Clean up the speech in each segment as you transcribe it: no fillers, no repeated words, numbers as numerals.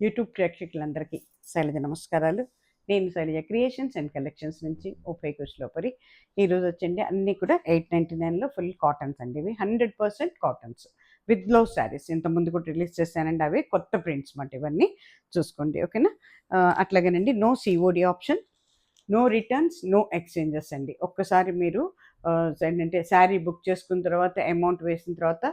YouTube ప్రేక్షకులందరికీ శైలజ నమస్కారాలు. నేను శైలజ క్రియేషన్స్ అండ్ కలెక్షన్స్ నుంచి ఉభయ కుష్లోపరి. ఈరోజు వచ్చండి అన్నీ కూడా 899లో ఫుల్ కాటన్స్ అండి. ఇవి 100% కాటన్స్ విత్ బ్లౌజ్ శారీస్. ఇంతకుముందు కూడా రిలీజ్ చేశానండి. అవి కొత్త ప్రింట్స్ మాట ఇవన్నీ చూసుకోండి, ఓకేనా. అట్లాగేనండి no COD option, no returns, no exchanges అండి. ఒక్కసారి మీరు ఏంటంటే శారీ బుక్ చేసుకున్న తర్వాత అమౌంట్ వేసిన తర్వాత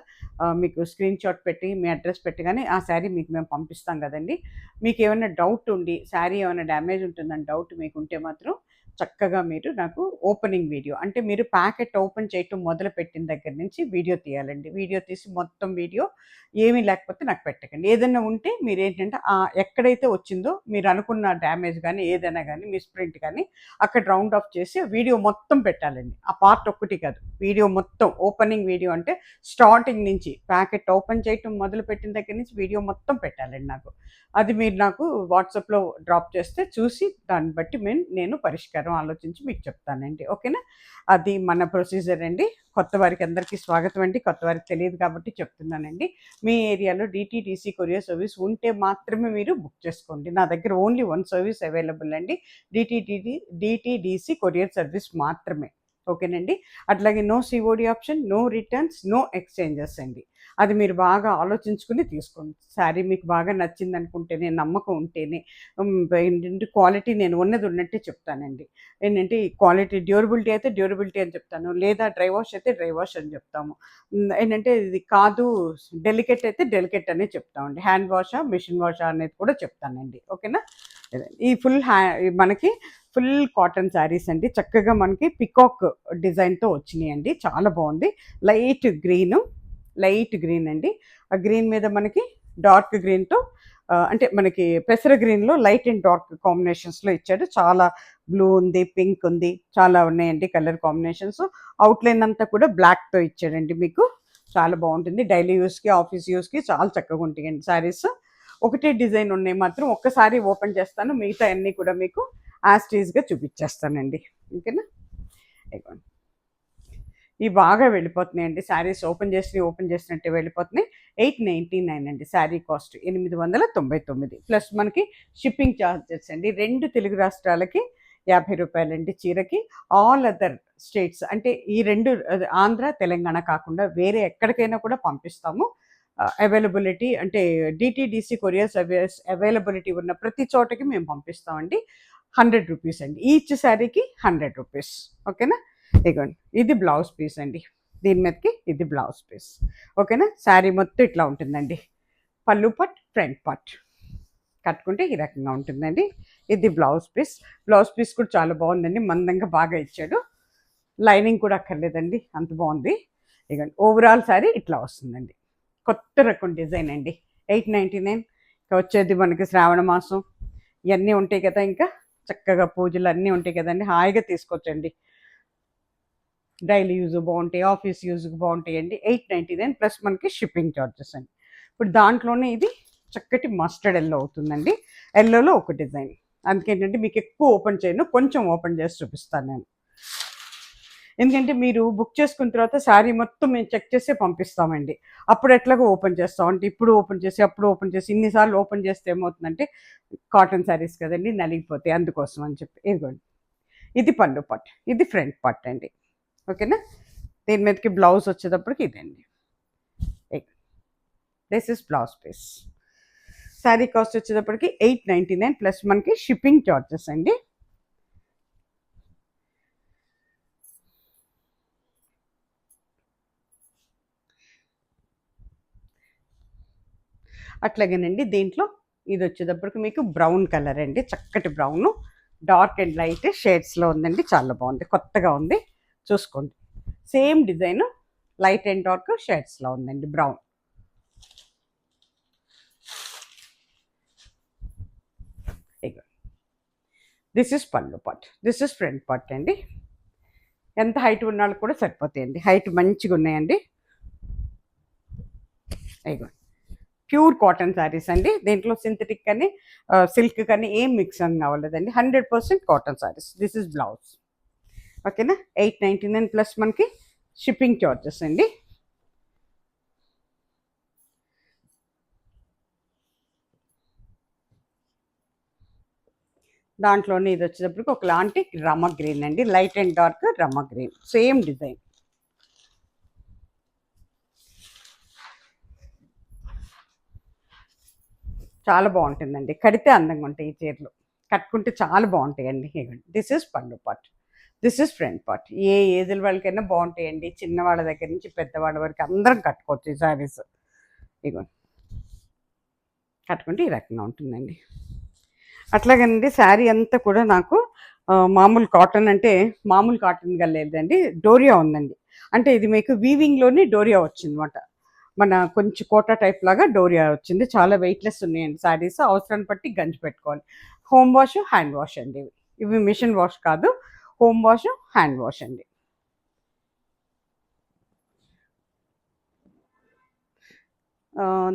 మీకు స్క్రీన్ షాట్ పెట్టి మీ అడ్రస్ పెట్టగానే ఆ శారీ మీకు మేము పంపిస్తాం కదండి. మీకు ఏమైనా డౌట్ ఉండి శారీ ఏమైనా డ్యామేజ్ ఉంటుందని డౌట్ మీకు ఉంటే మాత్రం చక్కగా మీరు నాకు ఓపెనింగ్ వీడియో, అంటే మీరు ప్యాకెట్ ఓపెన్ చేయటం మొదలుపెట్టిన దగ్గర నుంచి వీడియో తీయాలండి. వీడియో తీసి మొత్తం వీడియో ఏమీ లేకపోతే నాకు పెట్టకండి. ఏదైనా ఉంటే మీరు ఏంటంటే ఎక్కడైతే వచ్చిందో మీరు అనుకున్న డ్యామేజ్ కానీ ఏదైనా కానీ మిస్ప్రింట్ కానీ అక్కడ రౌండ్ ఆఫ్ చేసి వీడియో మొత్తం పెట్టాలండి. ఆ పార్ట్ ఒక్కటి కాదు, వీడియో మొత్తం ఓపెనింగ్ వీడియో, అంటే స్టార్టింగ్ నుంచి ప్యాకెట్ ఓపెన్ చేయటం మొదలుపెట్టిన దగ్గర నుంచి వీడియో మొత్తం పెట్టాలండి నాకు. అది మీరు నాకు వాట్సాప్లో డ్రాప్ చేస్తే చూసి దాన్ని బట్టి నేను పరిష్కారం ఆలోచించి మీకు చెప్తానండి, ఓకేనా. అది మన ప్రొసీజర్ అండి. కొత్త వారికి అందరికీ స్వాగతం అండి. కొత్త వారికి తెలియదు కాబట్టి చెప్తున్నానండి. మీ ఏరియాలో డిటీడీసీ కొరియర్ సర్వీస్ ఉంటే మాత్రమే మీరు బుక్ చేసుకోండి. నా దగ్గర ఓన్లీ వన్ సర్వీస్ అవైలబుల్ అండి, డిటీడీసీ కొరియర్ సర్వీస్ మాత్రమే, ఓకేనండి. అట్లాగే no COD option, no returns, no exchanges అండి. అది మీరు బాగా ఆలోచించుకుని తీసుకోండి. శారీ మీకు బాగా నచ్చింది అనుకుంటేనే, నమ్మకం ఉంటేనే ఏంటంటే క్వాలిటీ నేను ఉన్నది ఉన్నట్టే చెప్తానండి. ఏంటంటే క్వాలిటీ డ్యూరబిలిటీ అయితే డ్యూరబిలిటీ అని చెప్తాను, లేదా డ్రై వాష్ అయితే డ్రై వాష్ అని చెప్తాము. ఏంటంటే ఇది కాదు డెలికేట్ అయితే డెలికేట్ అనే చెప్తామండి. హ్యాండ్ వాషా మిషన్ వాషా అనేది కూడా చెప్తానండి, ఓకేనా. ఈ మనకి ఫుల్ కాటన్ శారీస్ అండి. చక్కగా మనకి పికాక్ డిజైన్తో వచ్చినాయండి. చాలా బాగుంది. లైట్ గ్రీన్ అండి. ఆ గ్రీన్ మీద మనకి డార్క్ గ్రీన్తో అంటే మనకి పెసర గ్రీన్లో లైట్ అండ్ డార్క్ కాంబినేషన్స్లో ఇచ్చాడు. చాలా బ్లూ ఉంది, పింక్ ఉంది, చాలా ఉన్నాయండి కలర్ కాంబినేషన్స్. అవుట్లైన్ అంతా కూడా బ్లాక్తో ఇచ్చాడండి మీకు. చాలా బాగుంటుంది. డైలీ యూస్కి, ఆఫీస్ యూస్కి చాలా చక్కగా ఉంటాయండి శారీస్. ఒకటే డిజైన్ ఉన్నాయి మాత్రం ఒక్కసారి ఓపెన్ చేస్తాను, మిగతా అన్నీ కూడా మీకు యాస్టీజ్గా చూపించేస్తానండి, ఓకేనా. ఇవి బాగా వెళ్ళిపోతున్నాయండి శారీస్. ఓపెన్ చేసినట్టే వెళ్ళిపోతున్నాయి. 899 అండి శారీ కాస్ట్, 899 ప్లస్ మనకి షిప్పింగ్ ఛార్జెస్ అండి. 2 తెలుగు రాష్ట్రాలకి 50 రూపాయలండి చీరకి. ఆల్ అదర్ స్టేట్స్ అంటే ఈ 2 ఆంధ్ర తెలంగాణ కాకుండా వేరే ఎక్కడికైనా కూడా పంపిస్తాము. అవైలబిలిటీ అంటే డిటీడీసీ కొరియర్ సర్వీస్ అవైలబిలిటీ ఉన్న ప్రతి చోటకి మేము పంపిస్తామండి. 100 రూపీస్ అండి, ఈచ్ శారీకి 100 రూపీస్, ఓకేనా. ఇదిగోండి, ఇది బ్లౌజ్ పీస్ అండి. దీని మీదకి ఇది బ్లౌజ్ పీస్, ఓకేనా. శారీ మొత్తం ఇట్లా ఉంటుందండి. పళ్ళు పట్, ఫ్రంట్ పట్ కట్టుకుంటే ఈ రకంగా ఉంటుందండి. ఇది బ్లౌజ్ పీస్. బ్లౌజ్ పీస్ కూడా చాలా బాగుందండి, మందంగా బాగా ఇచ్చాడు. లైనింగ్ కూడా అక్కర్లేదండి, అంత బాగుంది. ఇదిగోండి, ఓవరాల్ శారీ ఇట్లా వస్తుందండి. కొత్త రకం డిజైన్ అండి. 899. ఇంకా వచ్చేది మనకి శ్రావణ మాసం ఇవన్నీ ఉంటాయి కదా, ఇంకా చక్కగా పూజలు అన్నీ ఉంటాయి కదండి. హాయిగా తీసుకోవచ్చండి. డైలీ యూజ్ బాగుంటాయి, ఆఫీస్ యూజ్కి బాగుంటాయండి. 899 ప్లస్ మనకి షిప్పింగ్ ఛార్జెస్ అండి. ఇప్పుడు దాంట్లోనే ఇది చక్కటి మస్టర్డ్ ఎల్లో అవుతుందండి. ఎల్లోలో ఒక డిజైన్. అందుకేంటంటే మీకు ఎక్కువ ఓపెన్ చేయను, కొంచెం ఓపెన్ చేసి చూపిస్తాను నేను. ఎందుకంటే మీరు బుక్ చేసుకున్న తర్వాత శారీ మొత్తం మేము చెక్ చేసి పంపిస్తామండి. అప్పుడు ఎట్లాగో ఓపెన్ చేస్తాం, అంటే ఇప్పుడు ఓపెన్ చేసి అప్పుడు ఓపెన్ చేసి ఇన్నిసార్లు ఓపెన్ చేస్తే ఏమవుతుందంటే కాటన్ శారీస్ కదండి, నలిగిపోతాయి. అందుకోసం అని చెప్పి ఇదిగోండి, ఇది పళ్ళు పట్, ఇది ఫ్రంట్ పట్ అండి, ఓకేనా. దీని మీదకి బ్లౌజ్ వచ్చేటప్పటికి ఇదండి. This is blouse piece. Sari cost వచ్చేటప్పటికి 899 ప్లస్ మనకి షిప్పింగ్ ఛార్జెస్ అండి. అట్లాగేనండి దీంట్లో ఇది వచ్చేటప్పటికి మీకు బ్రౌన్ కలర్ అండి, చక్కటి బ్రౌన్, డార్క్ అండ్ లైట్ షేడ్స్లో ఉందండి. చాలా బాగుంది, కొత్తగా ఉంది, చూసుకోండి. Same design light and dark షేడ్స్లో ఉందండి, brown. This is pallu part, this is front part అండి. ఎంత హైట్ ఉన్న వాళ్ళకి కూడా సరిపోతాయండి, హైట్ మంచిగా ఉన్నాయండి. అయిగో ప్యూర్ కాటన్ శారీస్ అండి. దీంట్లో సింథటిక్ కానీ సిల్క్ కానీ ఏం మిక్స్ అని కావాలేదండి. 100% cotton saris. This is blouse, ఓకేనా. 899 ప్లస్ మనకి షిప్పింగ్ ఛార్జెస్ అండి. దాంట్లోనే ఇది వచ్చేటప్పటికి ఒకలాంటి రమ గ్రీన్ అండి, light and dark Rama green, same design. చాలా బాగుంటుందండి, కడితే అందంగా ఉంటాయి ఈ చీరలు, కట్టుకుంటే చాలా బాగుంటాయండి. This is pallu part, this is front part. ఏ ఏజ్ల వాళ్ళకైనా బాగుంటాయండి, చిన్నవాళ్ళ దగ్గర నుంచి పెద్దవాళ్ళ వరకు అందరం కట్టుకోవచ్చు ఈ శారీస్. ఇగో కట్టుకుంటే ఈ రకంగా ఉంటుందండి. అట్లాగండి శారీ అంతా కూడా నాకు మామూలు కాటన్ అంటే మామూలు కాటన్గా లేదండి, డోరియా ఉందండి. అంటే ఇది మీకు వీవింగ్లోనే డోరియా వచ్చిందన్నమాట. మన కొంచెం కోటా టైప్ లాగా డోరియా వచ్చింది. చాలా వెయిట్లెస్ ఉన్నాయండి శారీస్, అవసరాన్ని బట్టి గంజి పెట్టుకోవాలి. హోమ్ వాష్, హ్యాండ్ వాష్ అండి. ఇవి మిషన్ వాష్ కాదు, హోమ్ వాష్, హ్యాండ్ వాష్ అండి.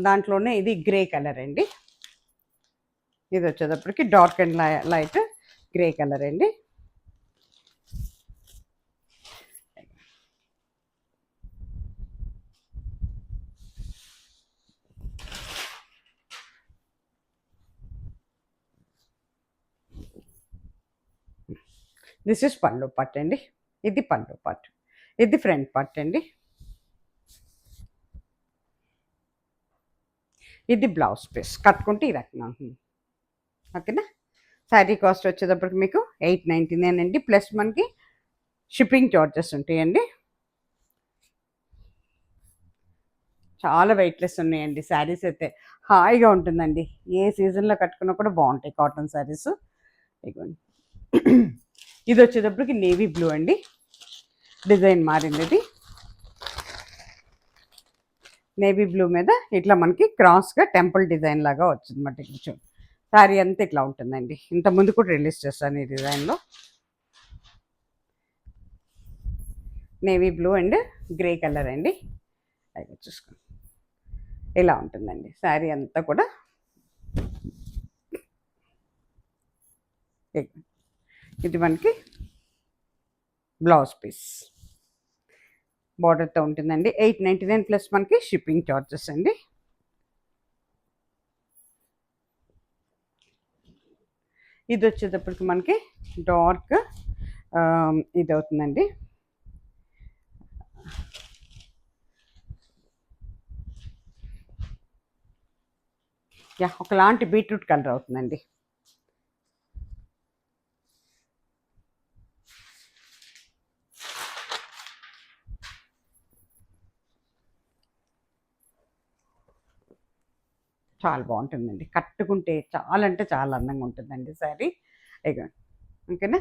దాంట్లోనే ఇది గ్రే కలర్ అండి. ఇది వచ్చేటప్పటికి dark and light grey colour అండి. దిస్ ఇస్ పళ్ళు పార్ట్ అండి. ఇది పళ్ళు పార్ట్, ఇది ఫ్రంట్ పార్ట్ అండి. ఇది బ్లౌజ్ పీస్, కట్టుకుంటే ఈ రకంగా ఉంటుంది. ఓకేనా. శారీ కాస్ట్ వచ్చేటప్పటికి మీకు 899 అండి, ప్లస్ మనకి షిప్పింగ్ చార్జెస్ ఉంటాయండి. చాలా వెయిట్లెస్ ఉన్నాయండి శారీస్ అయితే, హాయిగా ఉంటుందండి. ఏ సీజన్లో కట్టుకున్నా కూడా బాగుంటాయి కాటన్ శారీస్. ఇదిగోండి, ఇది వచ్చేటప్పటికి నేవీ బ్లూ అండి, డిజైన్ మారింది. ఇది నేవీ బ్లూ మీద ఇట్లా మనకి క్రాస్గా టెంపుల్ డిజైన్ లాగా వచ్చిందన్నమాట. కొంచెం శారీ అంతా ఇట్లా ఉంటుందండి. ఇంత ముందు కూడా రిలీజ్ చేస్తాను ఈ డిజైన్లో. Navy blue and grey colour అండి. అది చూసుకోండి, ఇలా ఉంటుందండి శారీ అంతా కూడా. ఇది మనకి బ్లౌజ్ పీస్ బార్డర్తో ఉంటుందండి. 899 ప్లస్ మనకి షిప్పింగ్ చార్జెస్ అండి. ఇది వచ్చేటప్పటికి మనకి డార్క్ ఇది అవుతుందండి, ఒకలాంటి బీట్రూట్ కలర్ అవుతుందండి. చాలా బాగుంటుందండి, కట్టుకుంటే చాలా అంటే చాలా అందంగా ఉంటుందండి శారీ. ఇక ఓకేనా.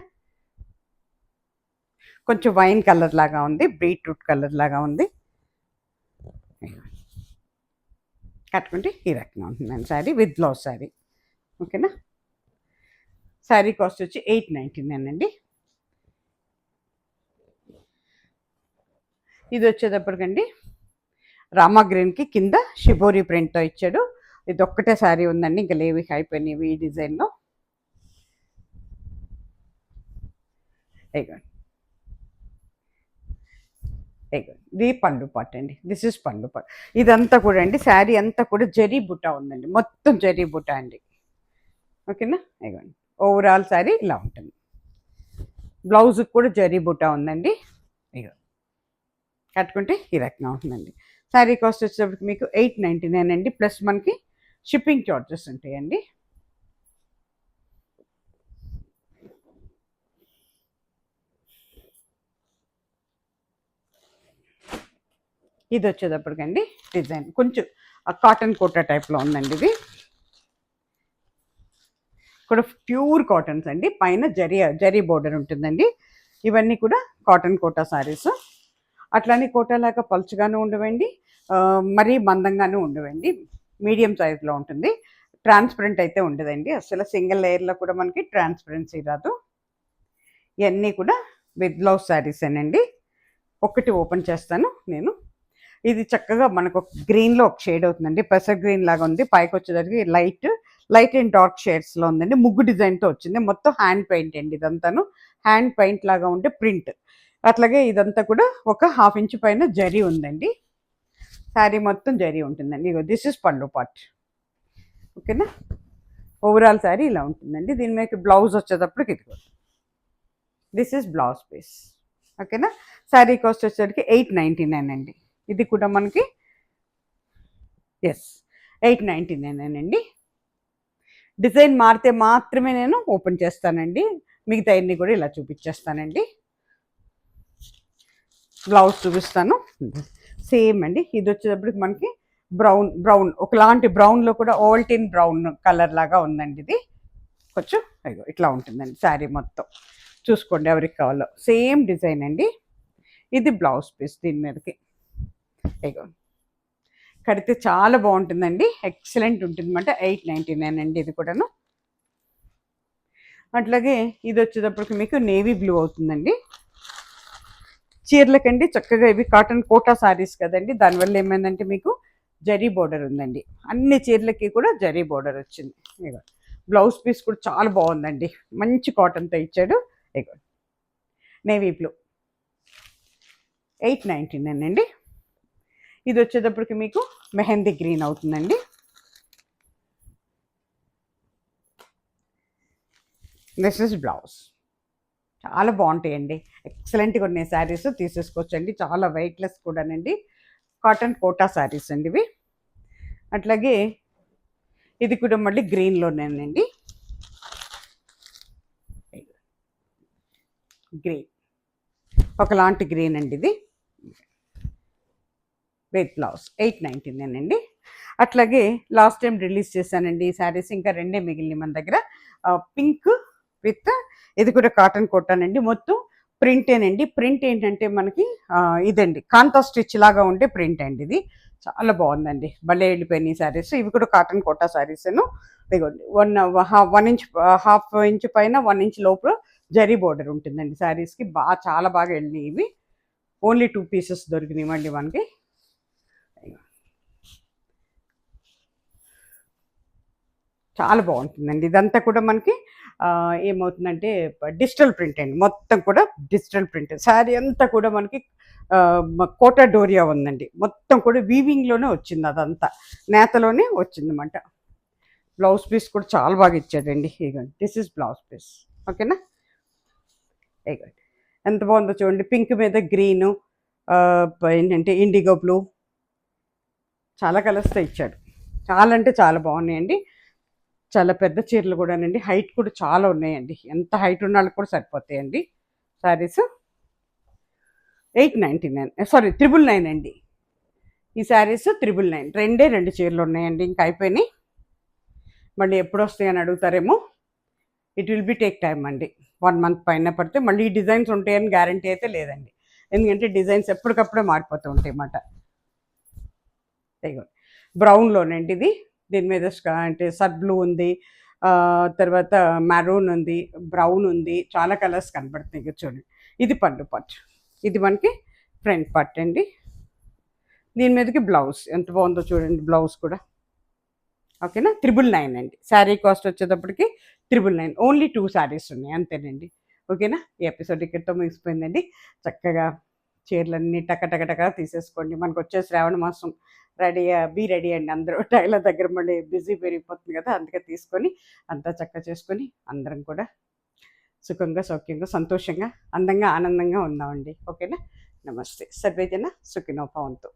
కొంచెం వైన్ కలర్ లాగా ఉంది, బీట్రూట్ కలర్ లాగా ఉంది. కట్టుకుంటే ఈ రకంగా ఉంటుందండి శారీ, విత్ బ్లౌజ్ శారీ. ఓకేనా. శారీ కాస్ట్ వచ్చి 899 అండి. ఇది వచ్చేటప్పటికండి రామా గ్రీన్కి కింద షిబోరి ప్రింట్తో ఇచ్చాడు. ఇది ఒక్కటే శారీ ఉందండి, ఇంకా లేవి అయిపోయినాయి ఈ డిజైన్లో. ఇది పళ్ళు పాట్ అండి, దిస్ ఇస్ పళ్ళు పాట్. ఇదంతా కూడా అండి శారీ అంతా కూడా జరీ బుట్ట ఉందండి, మొత్తం జరీ బుట్ట అండి. ఓకేనా. ఇగోండి, ఓవరాల్ శారీ ఇలా ఉంటుంది. బ్లౌజ్కి కూడా జరీ బుట్ట ఉందండి. ఇగో కట్టుకుంటే ఈ రకంగా ఉంటుందండి. శారీ కాస్ట్ వచ్చేటప్పటికి మీకు 899 అండి, ప్లస్ మనకి షిప్పింగ్ చార్జెస్ ఉంటాయండి. ఇది వచ్చేటప్పటికండి డిజైన్ కొంచెం కాటన్ కోటా టైప్లో ఉందండి. ఇది కూడా ప్యూర్ కాటన్స్ అండి, పైన జరీ బోర్డర్ ఉంటుందండి. ఇవన్నీ కూడా కాటన్ కోటా శారీస్. అట్లానే కోటాలాగా పలుచగాను ఉండవండి, మరీ మందంగాను ఉండవండి, మీడియం సైజులో ఉంటుంది. ట్రాన్స్పరెంట్ అయితే ఉండదండి అసలు, సింగిల్ లేయర్లో కూడా మనకి ట్రాన్స్పరెన్సీ రాదు. ఇవన్నీ కూడా విత్ బ్లౌజ్ శారీస్ అండి. ఒకటి ఓపెన్ చేస్తాను నేను. ఇది చక్కగా మనకు గ్రీన్లో ఒక షేడ్ అవుతుందండి, పెసర్ గ్రీన్ లాగా ఉంది. పైకి వచ్చేసరికి లైట్ అండ్ డార్క్ షేడ్స్లో ఉందండి. ముగ్గు డిజైన్తో వచ్చింది, మొత్తం హ్యాండ్ పెయింట్ అండి. ఇదంతాను హ్యాండ్ పెయింట్ లాగా ఉంటే ప్రింట్. అట్లాగే ఇదంతా కూడా ఒక 1/2 ఇంచ్ పైన జరీ ఉందండి. శారీ మొత్తం జరీ ఉంటుందండి. ఇగో దిస్ ఇస్ పళ్ళు పార్ట్. ఓకేనా. ఓవరాల్ శారీ ఇలా ఉంటుందండి. దీని మీద బ్లౌజ్ వచ్చేటప్పటికి ఇది దిస్ ఈజ్ బ్లౌజ్ పీస్. ఓకేనా. శారీ కాస్ట్ వచ్చేసరికి 899 అండి. ఇది కూడా మనకి ఎస్ 899 అండి. డిజైన్ మారితే మాత్రమే నేను ఓపెన్ చేస్తానండి. మిగతా అన్ని కూడా ఇలా చూపించేస్తానండి. బ్లౌజ్ చూపిస్తాను. సేమ్ అండి. ఇది వచ్చేటప్పటికి మనకి బ్రౌన్ ఒకలాంటి బ్రౌన్లో కూడా ఓవల్టీన్ బ్రౌన్ కలర్ లాగా ఉందండి. ఇది కొంచెం అయ్యో ఇట్లా ఉంటుందండి శారీ మొత్తం. చూసుకోండి ఎవరికి కావాలో. సేమ్ డిజైన్ అండి. ఇది బ్లౌజ్ పీస్. దీని మీదకి అయ్యో కడితే చాలా బాగుంటుందండి. ఎక్సలెంట్ ఉంటుంది అన్నమాట. 899 అండి ఇది కూడాను. అట్లాగే ఇది వచ్చేటప్పటికి మీకు నేవీ బ్లూ అవుతుందండి. చీరలకండి చక్కగా ఇవి కాటన్ కోటా శారీస్ కదండి. దానివల్ల ఏమైందంటే మీకు జరీ బోర్డర్ ఉందండి. అన్ని చీరలకి కూడా జరీ బోర్డర్ వచ్చింది. ఇగో బ్లౌజ్ పీస్ కూడా చాలా బాగుందండి. మంచి కాటన్తో ఇచ్చాడు. ఇగో నేవీ బ్లూ 899 అండి. ఇది వచ్చేటప్పటికి మీకు మెహందీ గ్రీన్ అవుతుందండి. This is blouse. చాలా బాగుంటాయండి. ఎక్సలెంట్గా ఉన్నాయి శారీస్. తీసేసుకోవచ్చండి. చాలా వెయిట్లెస్ కూడానండి. కాటన్ కోటా శారీస్ అండి ఇవి. అట్లాగే ఇది కూడా మళ్ళీ గ్రీన్లోనేనండి. గ్రీన్ ఒకలాంటి గ్రీన్ అండి ఇది. విత్ బ్లౌజ్ 899 అండి. అట్లాగే లాస్ట్ టైం రిలీజ్ చేశానండి ఈ శారీస్. ఇంకా రెండే మిగిలిన మన దగ్గర. పింక్ విత్ ఇది కూడా కాటన్ కోటానండి. మొత్తం ప్రింటేనండి. ప్రింట్ ఏంటంటే మనకి ఇదండి కాంతా స్టిచ్ లాగా ఉండే ప్రింట్ అండి ఇది. చాలా బాగుందండి. భలే వెళ్ళిపోయినాయి శారీస్. ఇవి కూడా కాటన్ కోటా శారీస్ను. ఇదిగోండి 1 ఇంచ్ హాఫ్ ఇంచ్ పైన 1 ఇంచ్ లోపల జరీ బోర్డర్ ఉంటుందండి శారీస్కి. చాలా బాగా వెళ్ళినాయి ఇవి. ఓన్లీ 2 పీసెస్ దొరికినాయి మళ్ళీ మనకి. చాలా బాగుంటుందండి. ఇదంతా కూడా మనకి ఏమవుతుందంటే డిజిటల్ ప్రింట్ అండి. మొత్తం కూడా డిజిటల్ ప్రింట్. శారీ అంతా కూడా మనకి కోటా డోరియా ఉందండి. మొత్తం కూడా వీవింగ్లోనే వచ్చింది. అదంతా నేతలోనే వచ్చిందన్నమాట. బ్లౌజ్ పీస్ కూడా చాలా బాగా ఇచ్చాడండి. ఇగోండి దిస్ ఇస్ బ్లౌజ్ పీస్. ఓకేనా. ఇగోండి ఎంత బాగుందో చూడండి. పింక్ మీద గ్రీను, ఏంటంటే ఇండిగో బ్లూ, చాలా కలర్స్తో ఇచ్చాడు. చాలా అంటే చాలా బాగున్నాయండి. చాలా పెద్ద చీరలు కూడానండి. హైట్ కూడా చాలా ఉన్నాయండి. ఎంత హైట్ ఉన్న వాళ్ళకి కూడా సరిపోతాయండి శారీస్. 899 సారీ 999 అండి. ఈ శారీస్ 999. రెండు చీరలు ఉన్నాయండి. ఇంకా అయిపోయినాయి. మళ్ళీ ఎప్పుడు వస్తాయని అడుగుతారేమో. It will be take time అండి. 1 మంత్ పైన పడితే మళ్ళీ ఈ డిజైన్స్ ఉంటాయని గ్యారంటీ అయితే లేదండి. ఎందుకంటే డిజైన్స్ ఎప్పటికప్పుడే మారిపోతూ ఉంటాయి అన్నమాట. బ్రౌన్లోనండి ఇది. దీని మీద అంటే సర్ బ్లూ ఉంది, తర్వాత మెరూన్ ఉంది, బ్రౌన్ ఉంది. చాలా కలర్స్ కనబడుతున్నాయి. చూడండి ఇది పళ్ళు పార్ట్. ఇది మనకి ఫ్రంట్ పార్ట్ అండి. దీని మీదకి బ్లౌజ్ ఎంత బాగుందో చూడండి. బ్లౌజ్ కూడా ఓకేనా. 999 అండి. శారీ కాస్ట్ వచ్చేటప్పటికి 999. ఓన్లీ 2 శారీస్ ఉన్నాయి అంతేనండి. ఓకేనా. ఈ ఎపిసోడ్ ఇక్కడితో ముగిసిపోయిందండి. చక్కగా చీరలన్నీ టక తీసేసుకోండి. మనకు వచ్చే శ్రావణ మాసం బీ రెడీ అండి. అందరూ టైలర్ దగ్గర మళ్ళీ బిజీ పెరిగిపోతుంది కదా. అందుకే తీసుకొని అంతా చక్కగా చేసుకొని అందరం కూడా సుఖంగా, సౌఖ్యంగా, సంతోషంగా, అందంగా, ఆనందంగా ఉన్నామండి. ఓకేనా. నమస్తే. సర్వేజన సుఖినో భవంతు.